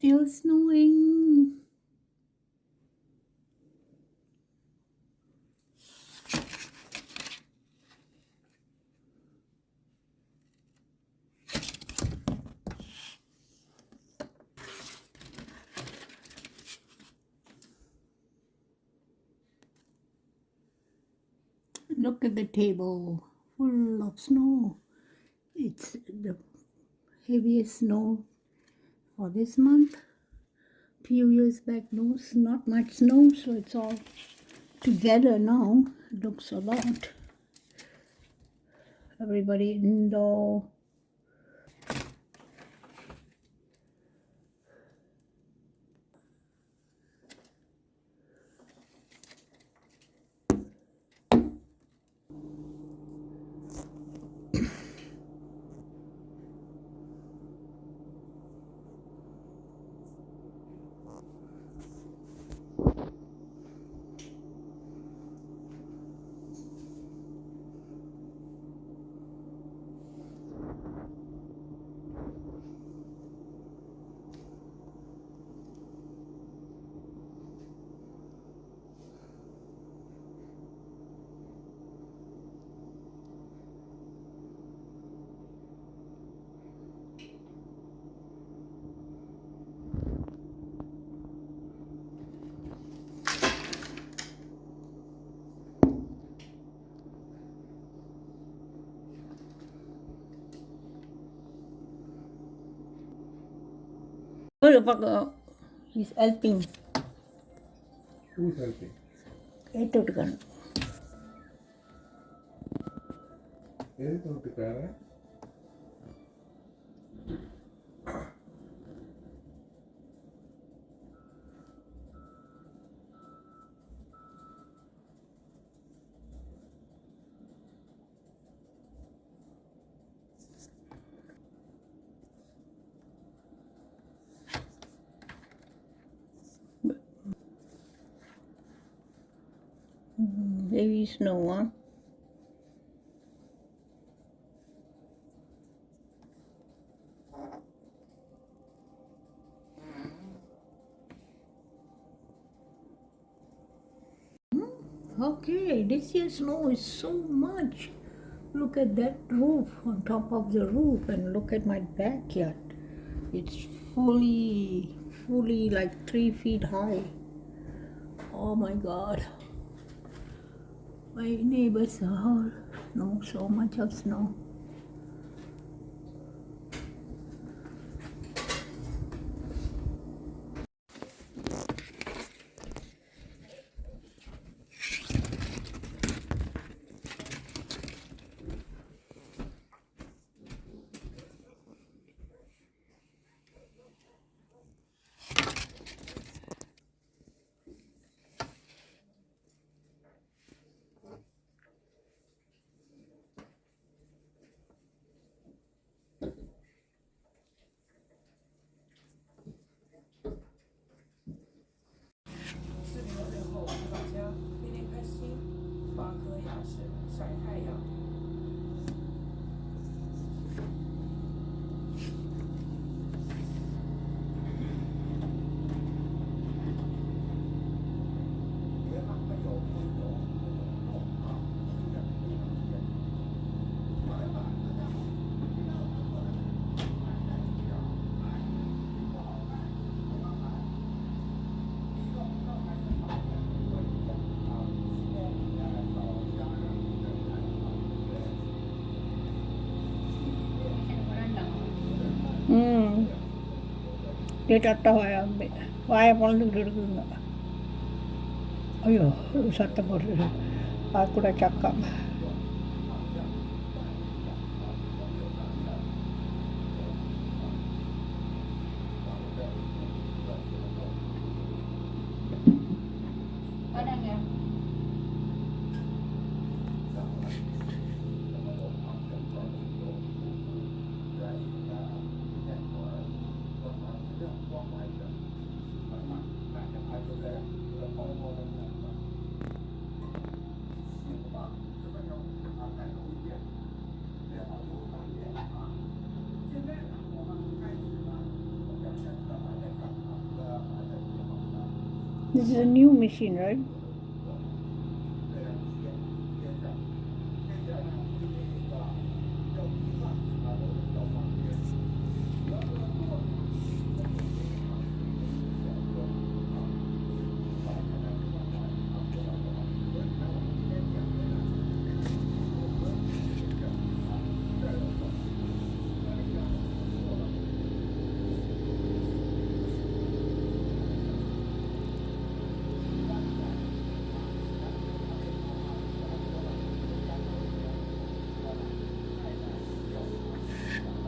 Still snowing. Look at the table, full of snow. It's the heaviest snow for this month. Few years back, no, not much snow, so it's all together now. It looks a lot. Everybody indoor. He's helping. Who's helping? ഏറ്റെടുക്കണം ഏത് തോട്ടുകാരൻ? heavy snow, huh? Okay, this year's snow is so much. Look at that roof on top of the roof and look at my backyard. It's fully like 3 feet high. Oh my god. My neighbors all know so much of snow. Dia tahu ambil. Why pun duduk enggak. Ayo, satu baru. Aku dah cakap. This is a new machine, right?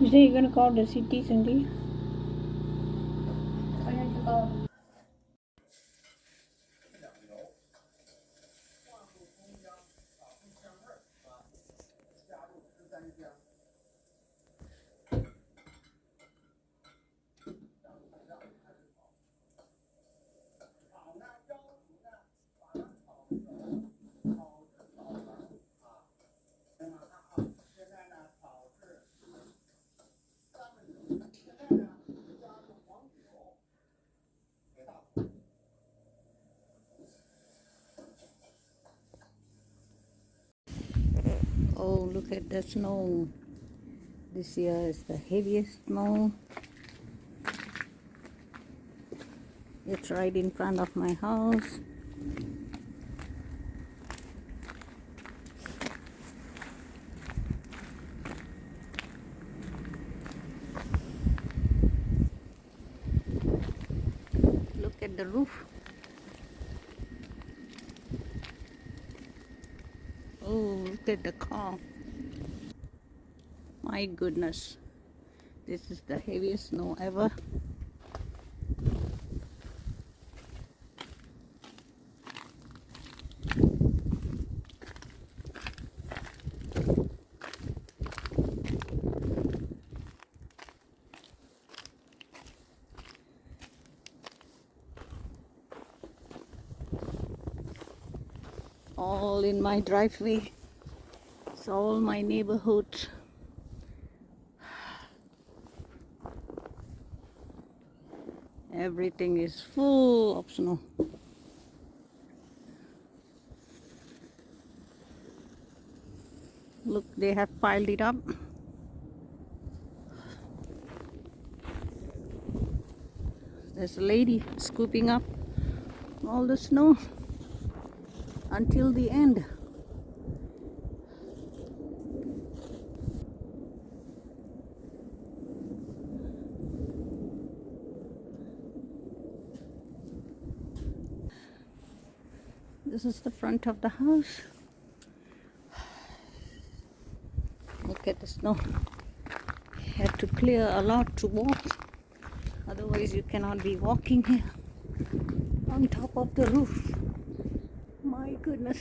You say you're going to call the city, Cindy? I need to call. Oh, look at the snow. This year is the heaviest snow. It's right in front of my house. Look at the roof. Oh, look at the car. My goodness. This is the heaviest snow ever. all in my driveway. It's all my neighborhood. Everything is full of snow. Look, they have piled it up. There's a lady scooping up all the snow until the end. This is the front of the house. Look at the snow. You have to clear a lot to walk. Otherwise you cannot be walking here on top of the roof. My goodness.